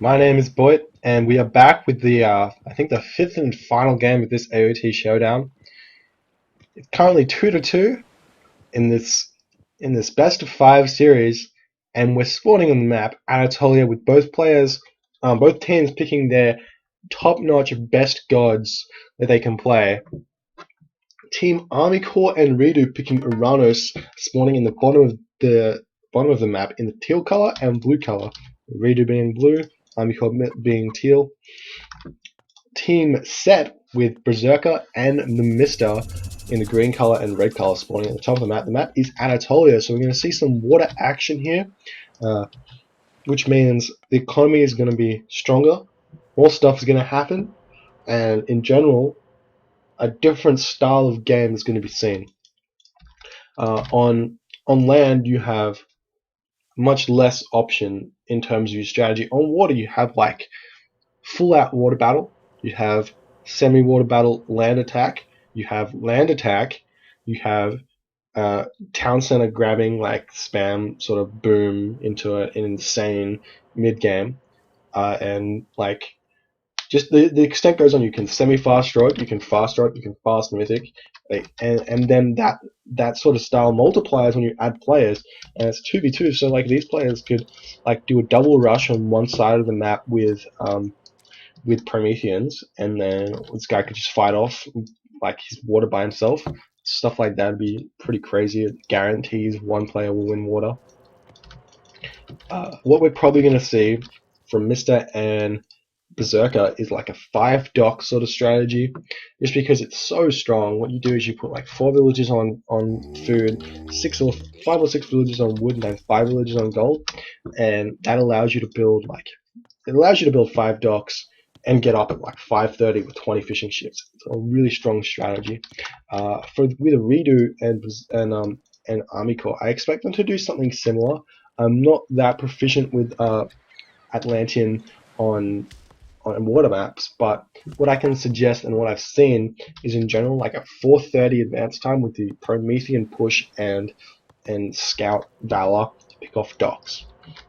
My name is BoIt, and we are back with the I think the fifth and final game of this AoT Showdown. It's currently 2-2 in this best of five series, and we're spawning on the map Anatolia with both teams picking their top-notch best gods that they can play. Team Army Corps and Redo picking Uranus, spawning in the bottom of the map in the teal color and blue color. Redo being blue, Army Corps being teal. Team Set with Berserker and the Mister in the green color and red color spawning at the top of the map. The map is Anatolia, so we're going to see some water action here, which means the economy is going to be stronger, more stuff is going to happen, and in general, a different style of game is going to be seen. On land, you have much less option in terms of your strategy. On water, you have like full out water battle, you have semi-water battle land attack, you have land attack, you have town center grabbing like spam sort of boom into an insane mid game, and like just the extent goes on. You can semi-fast stroke, you can fast stroke, you can fast mythic, and then that sort of style multiplies when you add players, and it's 2v2. So like these players could like do a double rush on one side of the map with Prometheans, and then this guy could just fight off like his water by himself. Stuff like that would be pretty crazy. It guarantees one player will win water. What we're probably going to see from Mister and Berserker is like a 5 dock sort of strategy, just because it's so strong. What you do is you put like 4 villages on food, 5 or 6 villages on wood, and then 5 villages on gold, and that allows you to build 5 docks and get up at like 5:30 with 20 fishing ships. It's a really strong strategy. With a Redo and Army Corps, I expect them to do something similar. I'm not that proficient with Atlantean on water maps, but what I can suggest and what I've seen is in general like a 4:30 advance time with the Promethean push and Scout Valor to pick off docks,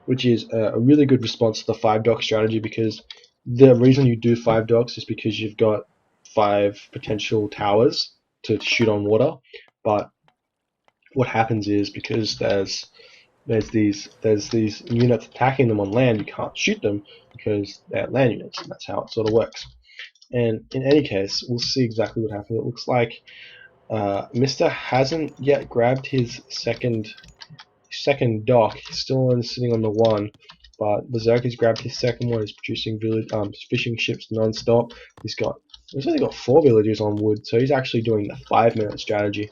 which is a really good response to the 5 dock strategy, because the reason you do 5 docks is because you've got 5 potential towers to shoot on water, but what happens is because there's these units attacking them on land, you can't shoot them because they're land units, and that's how it sort of works. And in any case, we'll see exactly what happens. It looks like Mister hasn't yet grabbed his second dock. He's still sitting on the one, but Berserker's grabbed his second one. He's producing fishing ships non-stop. He's only got 4 villagers on wood, so he's actually doing the 5-minute strategy.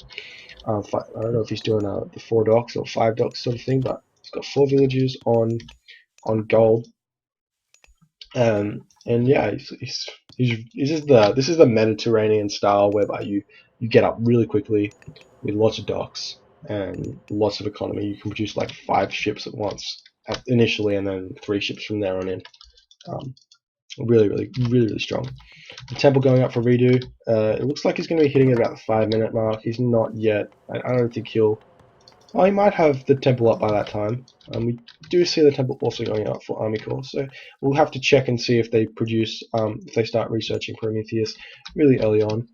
I don't know if he's doing the 4 docks or 5 docks sort of thing, but he's got 4 villagers on gold. And yeah, this is the Mediterranean style whereby you get up really quickly with lots of docks and lots of economy. You can produce like 5 ships at once initially, and then 3 ships from there on in. Really strong. The temple going up for Redo. It looks like he's going to be hitting at about the 5-minute mark. He's not yet. I don't think he'll. Oh, he might have the temple up by that time. We do see the temple also going up for Army Corps, so we'll have to check and see if they produce, if they start researching Prometheus really early on.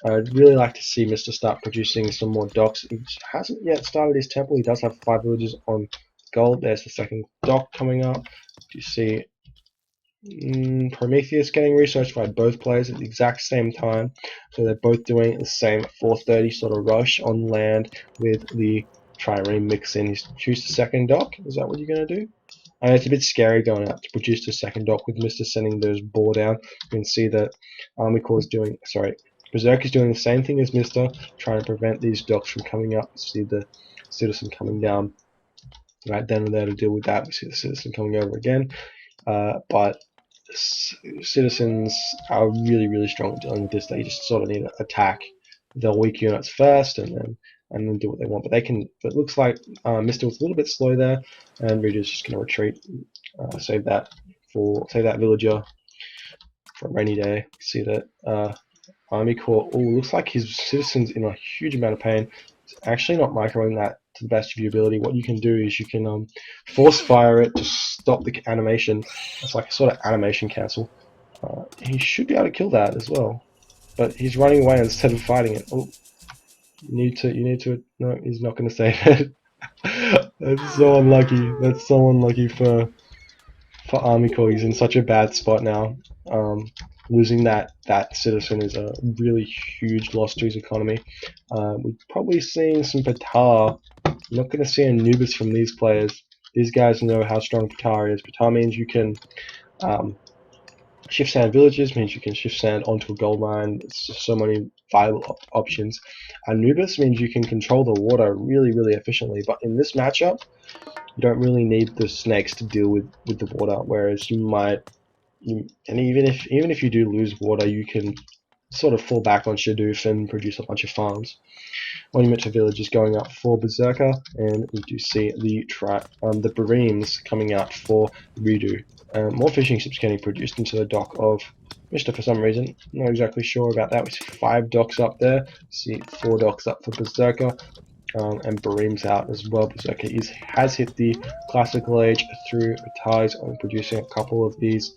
I'd really like to see Mister start producing some more docks. He hasn't yet started his temple. He does have 5 villages on gold. There's the second dock coming up. You see Prometheus getting researched by both players at the exact same time, so they're both doing the same 4:30 sort of rush on land with the trireme mix in. He's choose the second dock. Is that what you're going to do? And it's a bit scary going out to produce the second dock with Mister sending those boar down. You can see that Army Corps is doing, Berserk is doing the same thing as Mister, trying to prevent these docks from coming up. You see the citizen coming down right then and there to deal with that. We see the citizen coming over again, but citizens are really strong at dealing with this. They just sort of need to attack the weak units first, and then do what they want. But they can. But it looks like Mister was a little bit slow there, and Reader's just going to retreat. Save that villager for a rainy day. See that Army Corps. Oh, looks like his citizens in a huge amount of pain. He's actually not microing that to the best of your ability. What you can do is you can force fire it to stop the animation. It's like a sort of animation cancel. He should be able to kill that as well, but he's running away instead of fighting it. Oh, you need to. No, he's not going to save it. That's so unlucky. That's so unlucky for Army Corps. He's in such a bad spot now. Losing that citizen is a really huge loss to his economy. We're probably seeing some Patar. I'm not going to see Anubis from these players. These guys know how strong Patar is. Patar means you can shift sand villages, means you can shift sand onto a gold mine. It's just so many viable options. Anubis means you can control the water really, really efficiently. But in this matchup, you don't really need the snakes to deal with the water. Whereas you might, and even if you do lose water, you can sort of fall back on Shadoof and produce a bunch of farms. Monument to Village is going up for Berserker, and we do see the Bareems coming out for Redo. More fishing ships getting produced into the dock of Mr. for some reason. Not exactly sure about that. We see 5 docks up there. We see 4 docks up for Berserker. And Bareem's out as well. Berserker has hit the classical age through ties on producing a couple of these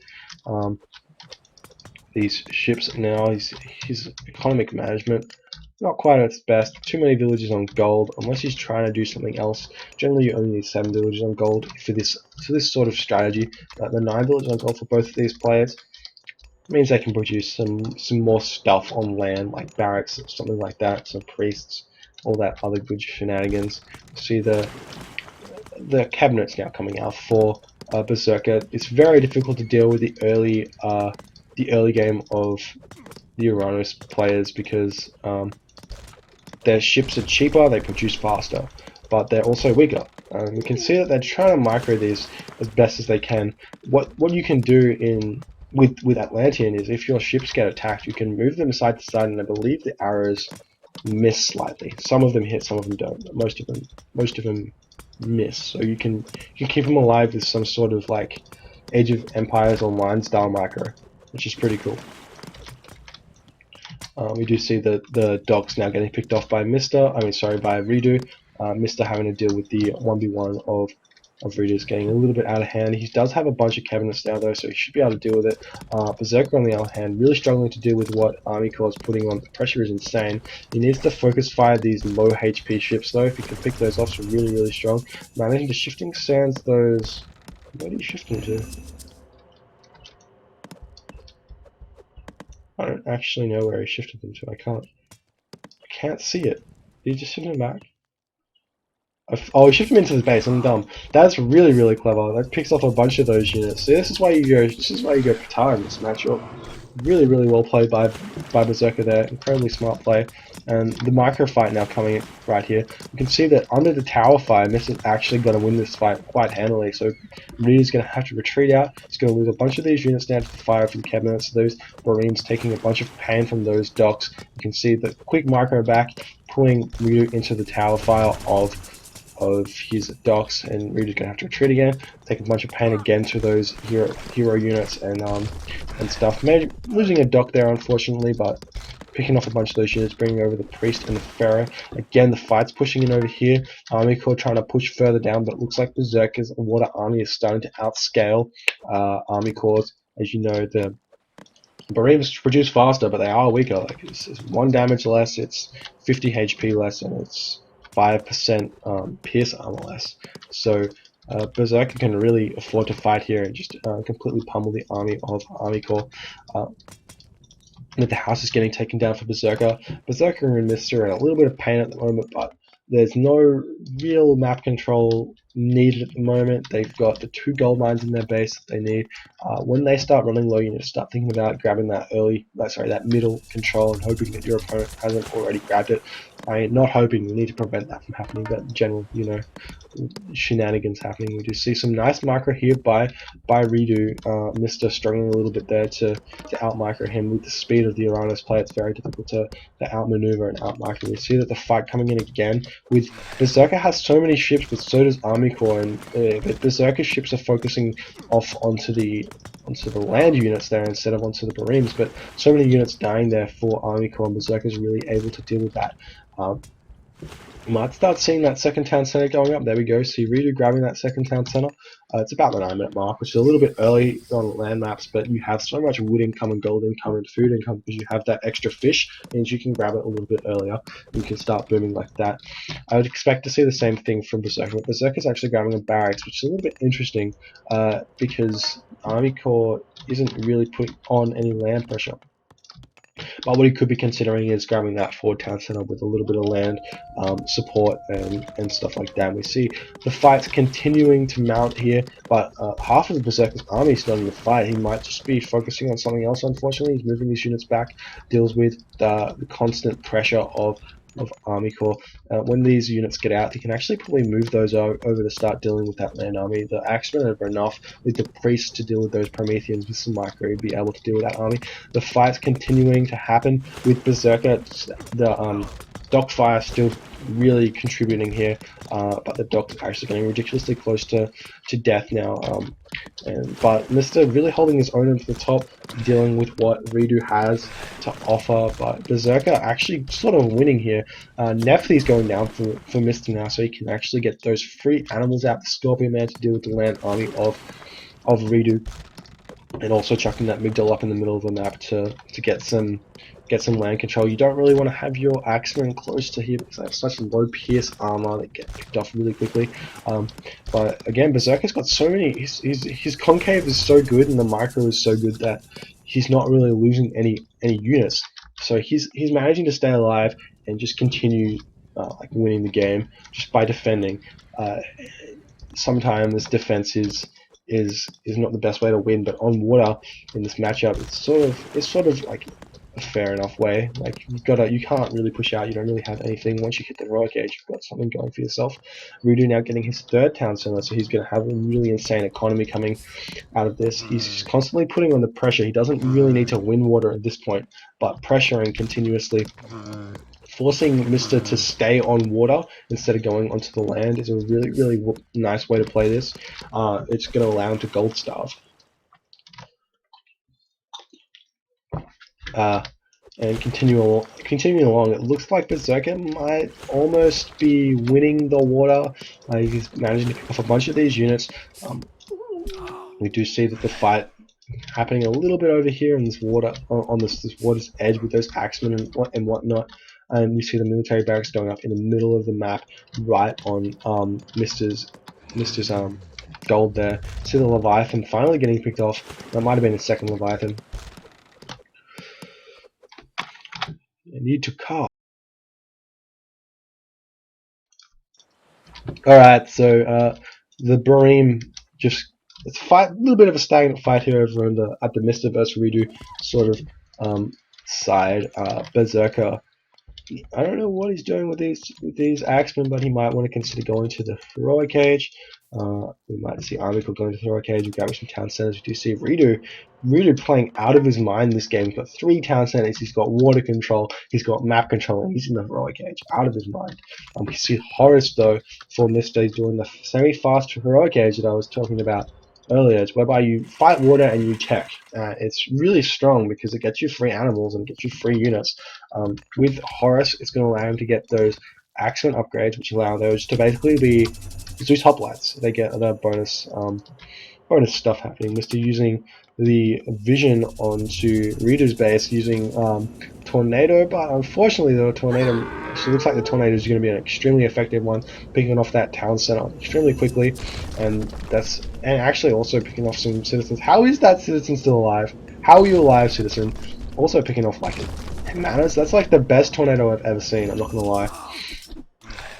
ships now. His economic management not quite at its best. Too many villages on gold. Unless he's trying to do something else. Generally, you only need 7 villages on gold for this sort of strategy. The 9 villages on gold for both of these players means they can produce some more stuff on land, like barracks, something like that. Some priests, all that other good shenanigans. See the cabinets now coming out for Berserker. It's very difficult to deal with the early game of the Uranus players because their ships are cheaper, they produce faster, but they're also weaker. We can see that they're trying to micro these as best as they can. What you can do with Atlantean is if your ships get attacked, you can move them side to side, and I believe the arrows miss slightly. Some of them hit, some of them don't. Most of them miss. So you can keep them alive with some sort of like Age of Empires Online style micro, which is pretty cool. We do see the docks now getting picked off by by Redo. Mr. having to deal with the 1v1 of Redo's getting a little bit out of hand. He does have a bunch of cabinets now though, so he should be able to deal with it. Berserker on the other hand, really struggling to deal with what Army Corps is putting on. The pressure is insane. He needs to focus fire these low HP ships though. If he can pick those off, so really, really strong. Managing to shifting sands those. Where did he shift them to? I don't actually know where he shifted them to. I can't see it. Did he just shift them back? Oh, he shifted them into the base. I'm dumb. That's really, really clever. That picks off a bunch of those units. So this is why you go Patar in this matchup. Really, really well played by Berserker there. Incredibly smart play. And the micro fight now coming in right here. You can see that under the tower fire, Miss is actually going to win this fight quite handily. So Reed's going to have to retreat out. He's going to lose a bunch of these units down to the fire from cabinets. So those Bareems taking a bunch of pain from those docks. You can see the quick micro back, pulling Ryu into the tower fire of his docks, and Reed's gonna have to retreat again, take a bunch of pain again to those hero units and stuff. Maybe losing a dock there unfortunately, but picking off a bunch of those units, bringing over the priest and the pharaoh. Again, the fight's pushing in over here. Army Corps trying to push further down, but it looks like Berserker's water army is starting to outscale Army Corps. As you know, the Bareems produce faster, but they are weaker. Like it's 1 damage less, it's 50 HP less, and it's 5% pierce armor less. So Berserker can really afford to fight here and just completely pummel the army of Army Corps. The house is getting taken down for Berserker. Berserker and Mister are in a little bit of pain at the moment, but there's no real map control needed at the moment. They've got the 2 gold mines in their base that they need. When they start running low, you need to start thinking about grabbing that middle control and hoping that your opponent hasn't already grabbed it. I mean, not hoping, you need to prevent that from happening, but general, shenanigans happening. We do see some nice micro here by Redo. Mister struggling a little bit there to out-micro him. With the speed of the Uranus play, it's very difficult to outmaneuver and out-micro. We see that the fight coming in again. With Berserker has so many ships, but so does Army Corps, and Berserker ships are focusing off onto the land units there instead of onto the Bareems, but so many units dying there for Army Corps, and Berserker's really able to deal with that. We might start seeing that second town center going up. There we go. See Redo grabbing that second town center. It's about the 9-minute mark, which is a little bit early on land maps, but you have so much wood income and gold income and food income because you have that extra fish, means you can grab it a little bit earlier. You can start booming like that. I would expect to see the same thing from Berserker, but Berserker's actually grabbing a barracks, which is a little bit interesting because Army Corps isn't really putting on any land pressure. But what he could be considering is grabbing that forward town center with a little bit of land support and stuff like that. We see the fights continuing to mount here, but half of the Berserker's army is not in the fight. He might just be focusing on something else, unfortunately. He's moving these units back, deals with the constant pressure of Army Corps. When these units get out, he can actually probably move those over to start dealing with that land army. The Axemen are enough with the priests to deal with those Prometheans with some micro, be able to deal with that army. The fight's continuing to happen with Berserker. The Dockfire still really contributing here, but the Dock's actually getting ridiculously close to death now. But Mister really holding his own at the top, dealing with what Redo has to offer. But Berserker actually sort of winning here. Nephthys going down for Mister now, so he can actually get those free animals out. The Scorpion Man to deal with the land army of Redo. And also chucking that Migdal up in the middle of the map to get some land control. You don't really want to have your Axemen close to here because they have such low pierce armor that get picked off really quickly. But again, Berserker's got so many. His concave is so good and the micro is so good that he's not really losing any units. So he's managing to stay alive and just continue like winning the game just by defending. Sometimes defense is not the best way to win, but on water in this matchup, it's sort of like a fair enough way. Like you can't really push out. You don't really have anything. Once you hit the heroic age, you've got something going for yourself. Rudu now getting his 3rd town center, so he's going to have a really insane economy coming out of this. He's constantly putting on the pressure. He doesn't really need to win water at this point, but pressuring continuously, forcing Mister to stay on water instead of going onto the land is a really nice way to play this. It's going to allow him to gold starve. And continuing along, it looks like Berserker might almost be winning the water. He's managing to pick off a bunch of these units. We do see that the fight happening a little bit over here in this water, on this water's edge with those axemen and whatnot. And we see the military barracks going up in the middle of the map, right on Mister's gold there. See the Leviathan finally getting picked off. That might have been the 2nd Leviathan. I need to car. Alright, so the Barim just it's a little bit of a stagnant fight here over at the Mister vs Redo sort of side. Berserker, I don't know what he's doing with these Axemen, but he might want to consider going to the heroic age. We might see Armical going to the heroic age and grabbing some town centers. We do see Redo playing out of his mind this game. He's got 3 town centers, he's got water control, he's got map control, and he's in the heroic age, out of his mind. We see Horus though for Mister doing the semi-fast heroic age that I was talking about earlier. It's whereby you fight water and you tech. It's really strong because it gets you free animals and gets you free units. With Horus, it's going to allow him to get those Axemen upgrades, which allow those to basically be Zeus hoplites. They get the bonus stuff happening. Mister using the vision onto Reader's base using Tornado, but unfortunately the Tornado, so it looks like the Tornado is going to be an extremely effective one, picking off that town center extremely quickly, and actually also picking off some citizens. How is that citizen still alive? How are you alive, citizen? Also picking off like 10 manas. That's like the best Tornado I've ever seen, I'm not going to lie.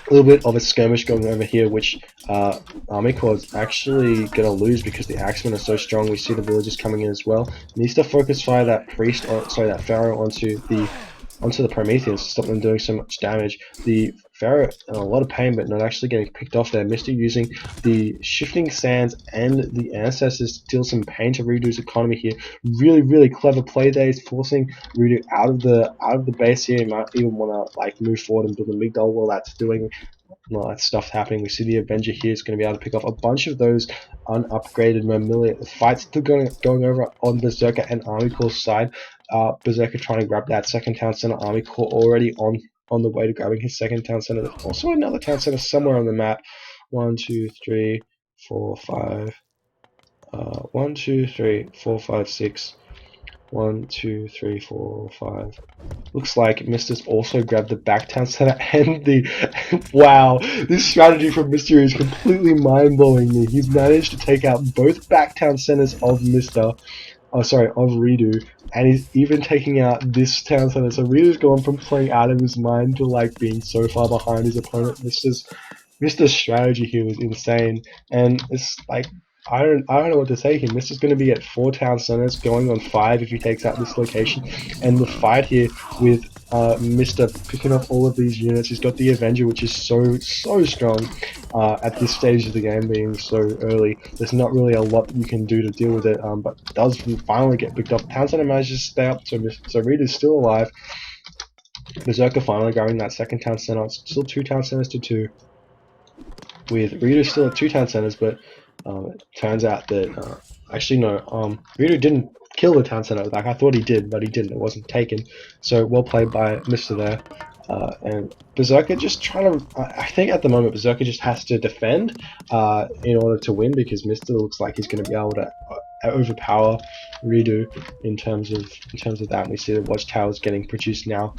A little bit of a skirmish going over here, which Army Corps is actually going to lose because the Axemen are so strong. We see the villagers coming in as well. Needs to focus fire that that Pharaoh onto the Prometheans to stop them doing so much damage. The Pharaoh in a lot of pain, but not actually getting picked off there. Mister using the Shifting Sands and the Ancestors to deal some pain to Redo's economy here. Really clever play there. He's forcing Redo out of the base here. He might even want to like move forward and build a Migdal while that's doing all that stuff happening. We see the Avenger here is going to be able to pick off a bunch of those unupgraded Mammalia. The fight's still going over on Berserker and Army Corps side. Berserker trying to grab that 2nd town center. Army Corps already on on the way to grabbing his second town center. There's also another town center somewhere on the map. 1, 2, 3, 4, 5. 1, 2, 3, 4, 5, 6. 1, 2, 3, 4, 5. Looks like Mister's also grabbed the back town center and the... Wow, this strategy from Mister is completely mind-blowing me. He's managed to take out both back town centers of Mister. Oh, sorry, of Redo, and he's even taking out this town center. So Redo's gone from playing out of his mind to like being so far behind his opponent. Mister's strategy here was insane, and it's like I don't know what to say here. Mister's going to be at 4 town centers, going on 5 if he takes out this location, and the fight here with Mister picking up all of these units. He's got the Avenger, which is so strong at this stage of the game, being so early. There's not really a lot you can do to deal with it, but it does finally get picked up. Town center manages to stay up, so Reed is still alive. Berserker finally grabbing that second town center. It's still 2 town centers to 2. With Ryu still at 2 town centers, but it turns out that actually no, Ryu didn't kill the town center at the back. I thought he did, but he didn't. It wasn't taken. So well played by Mister there. And Berserker just trying to. I think at the moment Berserker just has to defend in order to win, because Mister looks like he's going to be able to overpower Redo in terms of that. And we see the watchtowers getting produced now,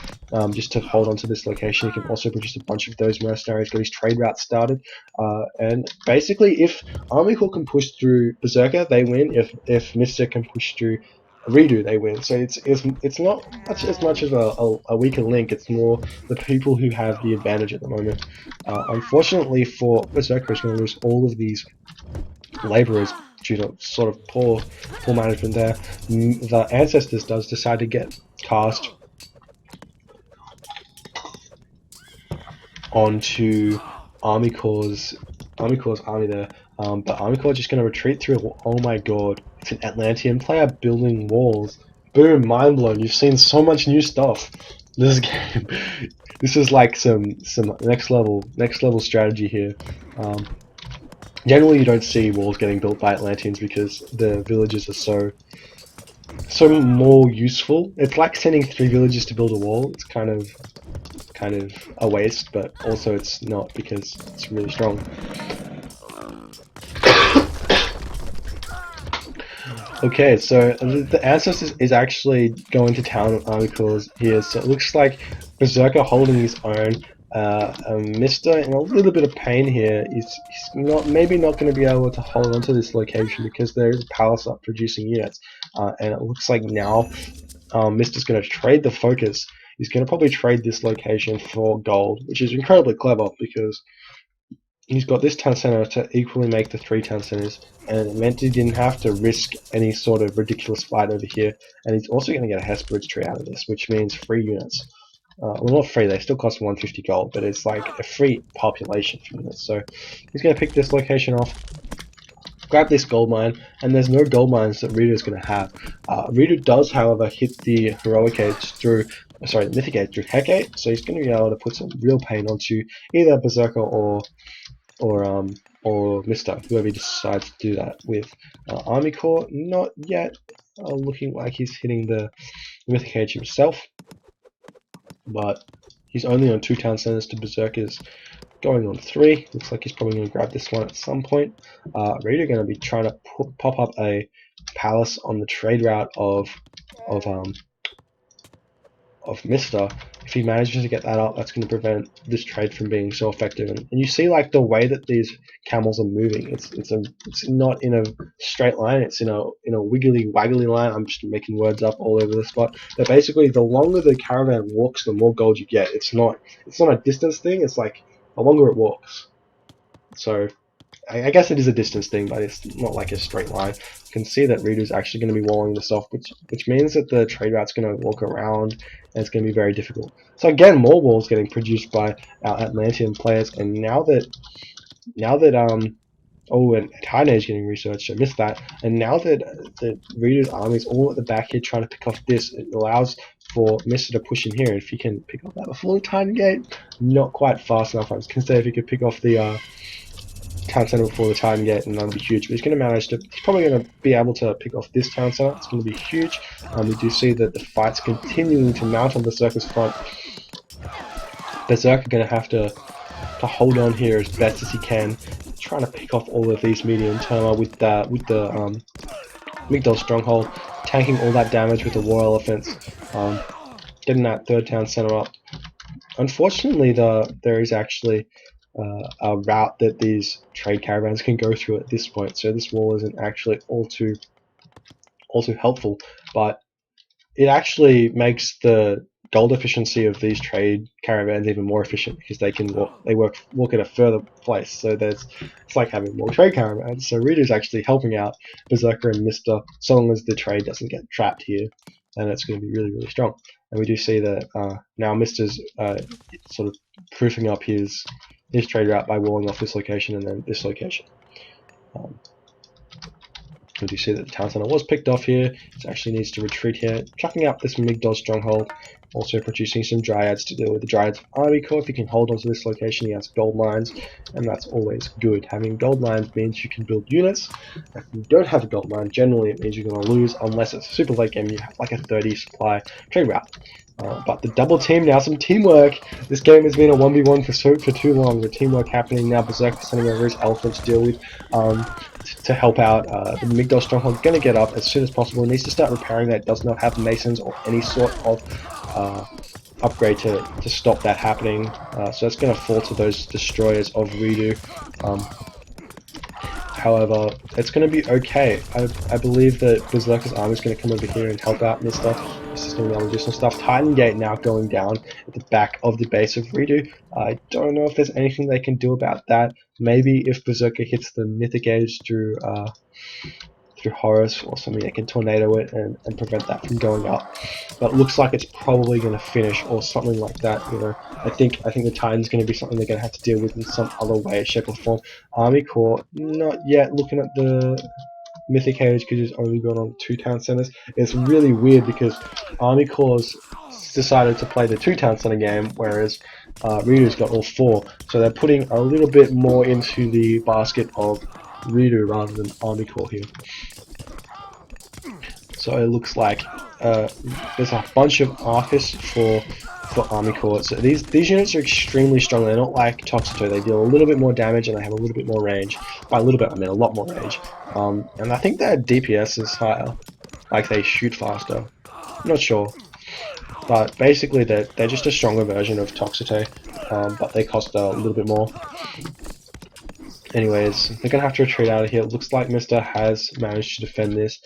just to hold on to this location. He can also produce a bunch of those mercenaries, get his trade route started, and basically if Army Corps can push through Berserker, they win. If Mister can push through Redo, they win. So it's not as much of a weaker link. It's more the people who have the advantage at the moment. Unfortunately for Berserker, is going to lose all of these laborers due to sort of poor management there. The Ancestors does decide to get cast onto Army Corps' army there, but Army Corps just going to retreat through. Oh my god, it's an Atlantean player building walls. Boom, mind blown. You've seen so much new stuff this game. This is like some next level strategy here. Generally, you don't see walls getting built by Atlanteans because the villages are so more useful. It's like sending 3 villages to build a wall. It's kind of a waste, but also it's not, because it's really strong. Okay, so the Ancestors is actually going to town on Army Corps here, so it looks like Berserker holding his own. Mister in a little bit of pain here. He's maybe not going to be able to hold on to this location because there is a palace up producing units, and it looks like now Mister's going to trade the focus. He's going to probably trade this location for gold, which is incredibly clever because he's got this town center to equally make the 3 town centers, and it meant he didn't have to risk any sort of ridiculous fight over here. And he's also going to get a Hesperid's tree out of this, which means free units. Well, not free, they still cost 150 gold, but it's like a free population for units. So he's going to pick this location off, grab this gold mine, and there's no gold mines that Rita is going to have. Rita does, however, hit the heroic age through, sorry, the mythic age through Hecate, so he's going to be able to put some real pain onto either Berserker or Mister, whoever he decides to do that with. Army Corps, not yet looking like he's hitting the mythic age himself, but he's only on 2 town centers to Berserker's going on 3. Looks like he's probably going to grab this one at some point. Rita going to be trying to pop up a palace on the trade route of Mister. If he manages to get that up, that's going to prevent this trade from being so effective. And you see, like, the way that these camels are moving. It's not in a straight line. It's in a wiggly waggly line. I'm just making words up all over the spot. But basically, the longer the caravan walks, the more gold you get. It's not a distance thing. It's like the longer it walks. So I guess it is a distance thing, but it's not like a straight line. You can see that Rita's actually going to be walling this off, which means that the trade route's going to walk around, and it's going to be very difficult. So again, more walls getting produced by our Atlantean players, and now that oh, and Titan Age getting researched, I missed that. And now that Rita's army is all at the back here trying to pick off this, it allows for Mister to push in here. If he can pick off that before the Titan Gate, not quite fast enough. I was going to say if he could pick off the town center before the Titan Gate, and that would be huge. But he's going to manage to. He's probably going to be able to pick off this town center. It's going to be huge. We do see that the fight's continuing to mount on the Berserker's front. Berserker going to have to hold on here as best as he can, trying to pick off all of these medium terma with the Migdol Stronghold, tanking all that damage with the War Elephants, getting that third town center up. Unfortunately, there is actually a route that these trade caravans can go through at this point, so this wall isn't actually all too helpful, but it actually makes the gold efficiency of these trade caravans even more efficient because they can walk at a further place. So it's like having more trade caravans. So Redo's actually helping out Berserker and Mister so long as the trade doesn't get trapped here, and it's going to be really strong. And we do see that now Mister's sort of proofing up his trade route by walling off this location and then this location. We do see that the town center was picked off here. It actually needs to retreat here, chucking up this Migdol stronghold, also producing some dryads to deal with the dryads of Army Corps. If you can hold onto this location, he has gold mines, and that's always good. Having gold mines means you can build units. If you don't have a gold mine, generally it means you're going to lose unless it's a super late game and you have like a 30 supply trade route. But the double team, now some teamwork. This game has been a 1v1 for too long. The teamwork happening now. Berserker sending over his elephant to deal with to help out. The Migdol stronghold going to get up as soon as possible. It needs to start repairing that. It does not have masons or any sort of upgrade to stop that happening. So it's going to fall to those destroyers of Redo. However, it's going to be okay. I believe that Berserker's army is going to come over here and help out Mister. This is going to be able to do some stuff. Titan Gate now going down at the back of the base of Redo. I don't know if there's anything they can do about that. Maybe if Berserker hits the Mythic Age through Horus or something, they can tornado it and prevent that from going up. But it looks like it's probably going to finish or something like that. You know, I think the Titan's going to be something they're going to have to deal with in some other way, shape, or form. Army Corps not yet looking at the Mythic Age because he's only got on 2 town centers. It's really weird because Army Corps decided to play the 2 town center game, whereas Redo's got all 4. So they're putting a little bit more into the basket of Redo rather than Army Corps here. So it looks like there's a bunch of Arcus for Army Corps. So these units are extremely strong. They're not like Toxito. They deal a little bit more damage and they have a little bit more range. By a little bit, I mean a lot more range. And I think their DPS is higher. Like they shoot faster. I'm not sure. But basically they're just a stronger version of Toxito. But they cost a little bit more. Anyways, they're going to have to retreat out of here. It looks like Mister has managed to defend this.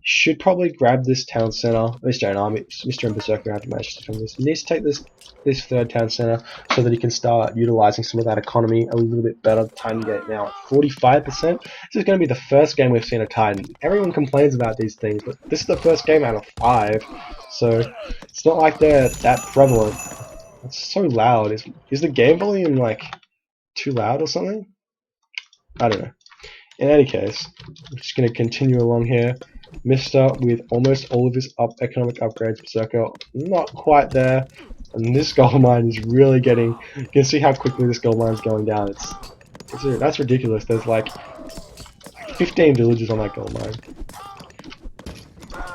Should probably grab this town center. Mister and Berserker have to manage to defend this. He needs to take this third town center so that he can start utilizing some of that economy a little bit better. Titan Gate now at 45%. This is going to be the first game we've seen a Titan. Everyone complains about these things, but this is the first game out of 5. So it's not like they're that prevalent. It's so loud. Is the game volume like too loud or something? I don't know. In any case, I'm just going to continue along here. Mister with almost all of his economic upgrades. Berserker not quite there. And this gold mine is really getting... You can see how quickly this gold mine is going down. That's ridiculous. There's like 15 villages on that gold mine.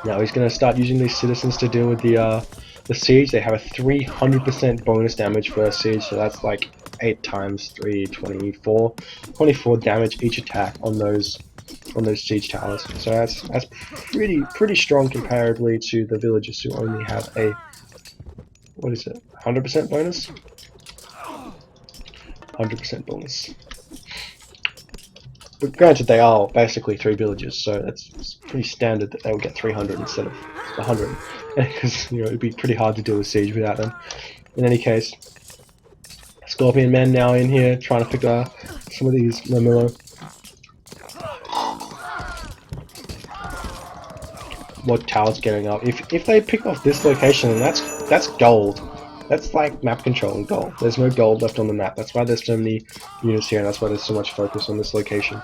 Now he's going to start using these citizens to deal with the siege. They have a 300% bonus damage for a siege, so that's like 8 times 3, 24 damage each attack on those siege towers. So that's pretty strong comparatively to the villagers who only have a, what is it, 100% bonus? 100% bonus. But granted, they are basically 3 villages, so it's pretty standard that they will get 300 instead of 100, because you know it'd be pretty hard to do a siege without them. In any case, Scorpion Men now in here trying to pick some of these Mamillo. What tower's getting up? If they pick off this location, then that's gold. That's like map control and gold. There's no gold left on the map. That's why there's so many units here, and that's why there's so much focus on this location.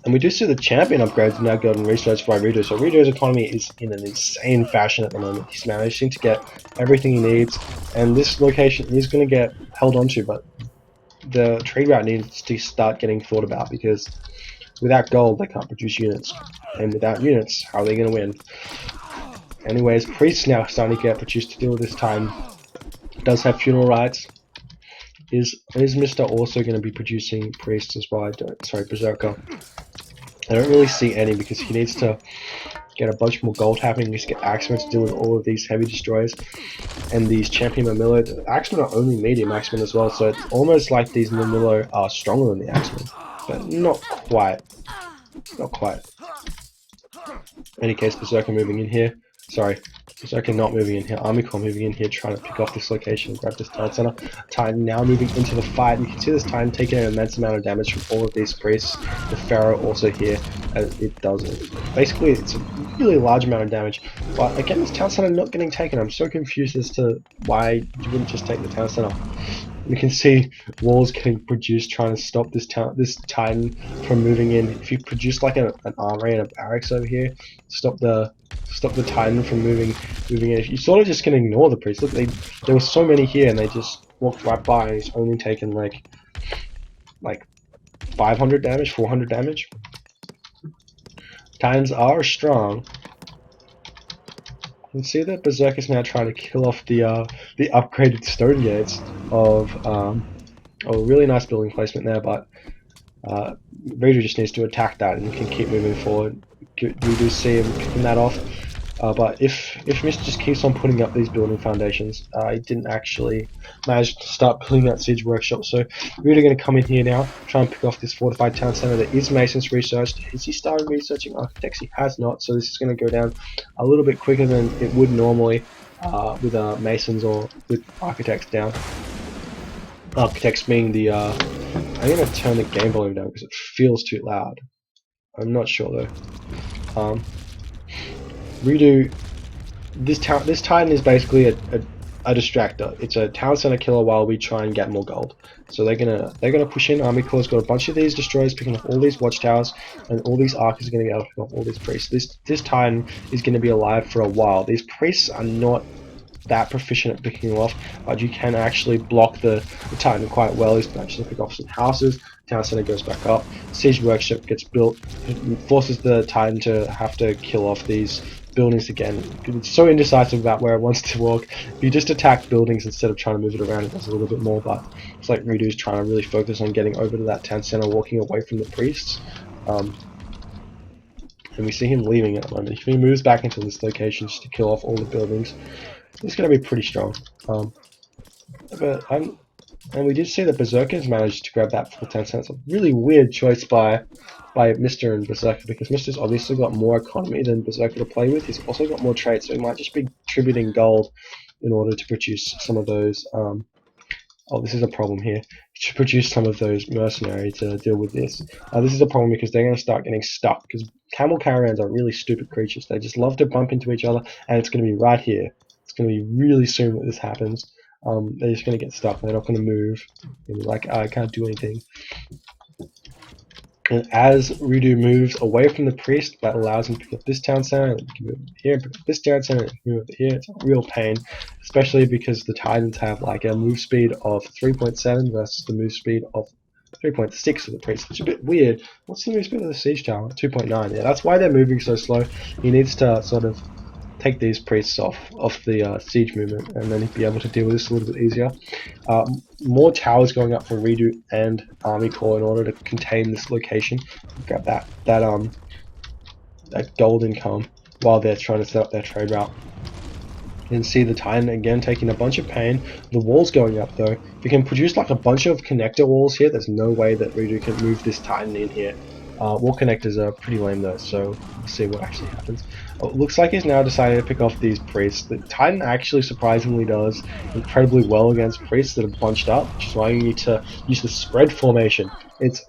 And we do see the champion upgrades now gotten researched by Redo. So Redo's economy is in an insane fashion at the moment. He's managing to get everything he needs, and this location is going to get held onto, but the trade route needs to start getting thought about because without gold, they can't produce units. And without units, how are they going to win? Anyways, priests now starting to get produced to deal with this time. Does have funeral rites. Is Mr. also going to be producing priests as well? Sorry, Berserker. I don't really see any because he needs to get a bunch more gold happening. He needs to get Axemen to deal with all of these heavy destroyers and these champion Mamilo. Axemen are only medium Axemen as well, so it's almost like these Mamilo are stronger than the Axemen, but not quite. Not quite. In any case, Berserker moving in here. Sorry, Berserker not moving in here. Army Corps moving in here, trying to pick off this location and grab this town center. Titan now moving into the fight. You can see this Titan taking an immense amount of damage from all of these priests. The Pharaoh also here, as it does it. Basically, it's a really large amount of damage. But again, this town center not getting taken. I'm so confused as to why you wouldn't just take the town center. You can see walls getting produced trying to stop this Titan from moving in. If you produce like an armory and a barracks over here, stop the Titan from moving in. You sort of just can ignore the priests. Look, there were so many here, and they just walked right by. And he's only taken like 500 damage, 400 damage. Titans are strong. You can see that Berserker's now trying to kill off the upgraded stone gates of a really nice building placement there, but Raider just needs to attack that and can keep moving forward. We do see him picking that off, but if Mr. just keeps on putting up these building foundations, he didn't actually manage to start building that siege workshop. So we're going to come in here now, try and pick off this fortified town center. There is Masons researched. Has he started researching architects? He has not, so this is going to go down a little bit quicker than it would normally with Masons or with architects down. Architects being the I'm going to turn the game volume down because it feels too loud. I'm not sure though. Redo this Titan is basically a distractor. It's a town center killer while we try and get more gold. So they're gonna push in. Army Corps got a bunch of these destroyers picking up all these watchtowers, and all these archers are gonna be able to pick off all these priests. This Titan is gonna be alive for a while. These priests are not that proficient at picking them off, but you can actually block the Titan quite well. He's actually pick off some houses. Town center goes back up. Siege workshop gets built. It forces the Titan to have to kill off these buildings again. It's so indecisive about where it wants to walk. If you just attack buildings instead of trying to move it around, it does a little bit more, but it's like Redo's trying to really focus on getting over to that town center, walking away from the priests. And we see him leaving at the moment. If he moves back into this location just to kill off all the buildings, it's going to be pretty strong. And we did see that Berserker's managed to grab that full 10 cents. A really weird choice by Mr. and Berserker, because Mr's obviously got more economy than Berserker to play with. He's also got more traits, so he might just be contributing gold in order to produce some of those. Oh, this is a problem here. To produce some of those mercenary to deal with this. This is a problem because they're going to start getting stuck, because camel caravans are really stupid creatures. They just love to bump into each other, and it's going to be right here. It's going to be really soon that this happens. They're just going to get stuck. They're not going to move. And like, I can't do anything. And as Redo moves away from the priest, that allows him to pick up this town center, and he can move here, pick up this town center, and move over here. It's a real pain, especially because the Titans have like a move speed of 3.7 versus the move speed of 3.6 for the priest, which is a bit weird. What's the move speed of the siege tower? 2.9. Yeah, that's why they're moving so slow. He needs to sort of take these priests off the siege movement, and then he'd be able to deal with this a little bit easier. More towers going up for Redo and Army Corps in order to contain this location. Grab that gold income while they're trying to set up their trade route. You can see the Titan again taking a bunch of pain. The walls going up though. If you can produce like a bunch of connector walls here, there's no way that Redo can move this Titan in here. Wall connectors are pretty lame though, so we'll see what actually happens. It looks like he's now decided to pick off these priests. The Titan actually surprisingly does incredibly well against priests that are bunched up, which is why you need to use the spread formation. It's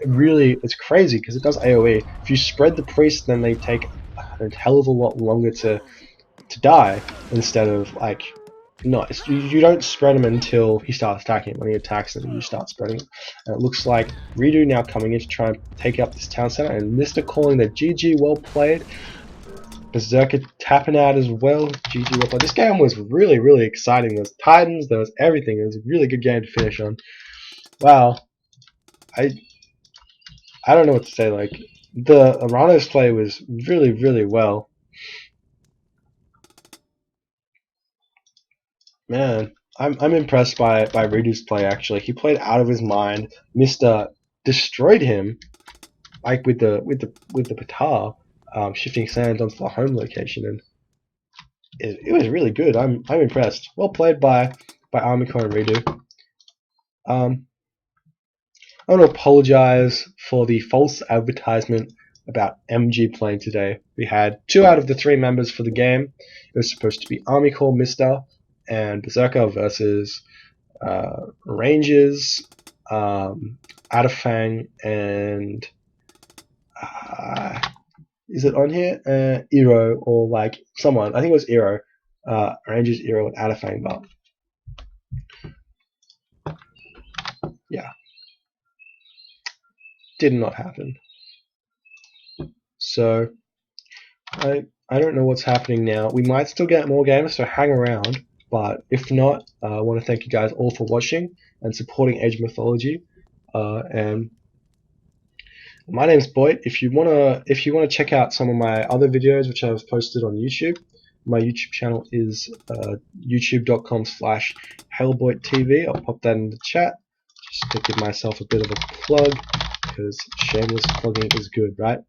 crazy because it does AoE. If you spread the priests, then they take a hell of a lot longer to die, instead of like, no, you don't spread him until he starts attacking. When he attacks, then you start spreading him. And it looks like Redo now coming in to try and take up this town center, and Mr. calling the GG, well played. Berserker tapping out as well. GG, well played. This game was really, really exciting. There was Titans, there was everything. It was a really good game to finish on. Wow. I don't know what to say. Like, the Arano's play was really, really well. Man, I'm impressed by Ridu's play. Actually, he played out of his mind. Mister destroyed him, like with the Patar, shifting sands onto the home location, and it was really good. I'm impressed. Well played by Armiko and Ridu. I want to apologize for the false advertisement about MG playing today. We had 2 out of the 3 members for the game. It was supposed to be Army Corps Mister and Berserker versus Rangers, Adafang, and is it on here? Eero, or like someone. I think it was Eero. Rangers, Eero, and Adafang, but yeah, did not happen. So I don't know what's happening now. We might still get more games, so hang around. But if not, I want to thank you guys all for watching and supporting Age of Mythology. And my name's BoIt. If you wanna check out some of my other videos which I've posted on YouTube, my YouTube channel is youtube.com/HailBoitTV. I'll pop that in the chat just to give myself a bit of a plug, because shameless plugging is good, right?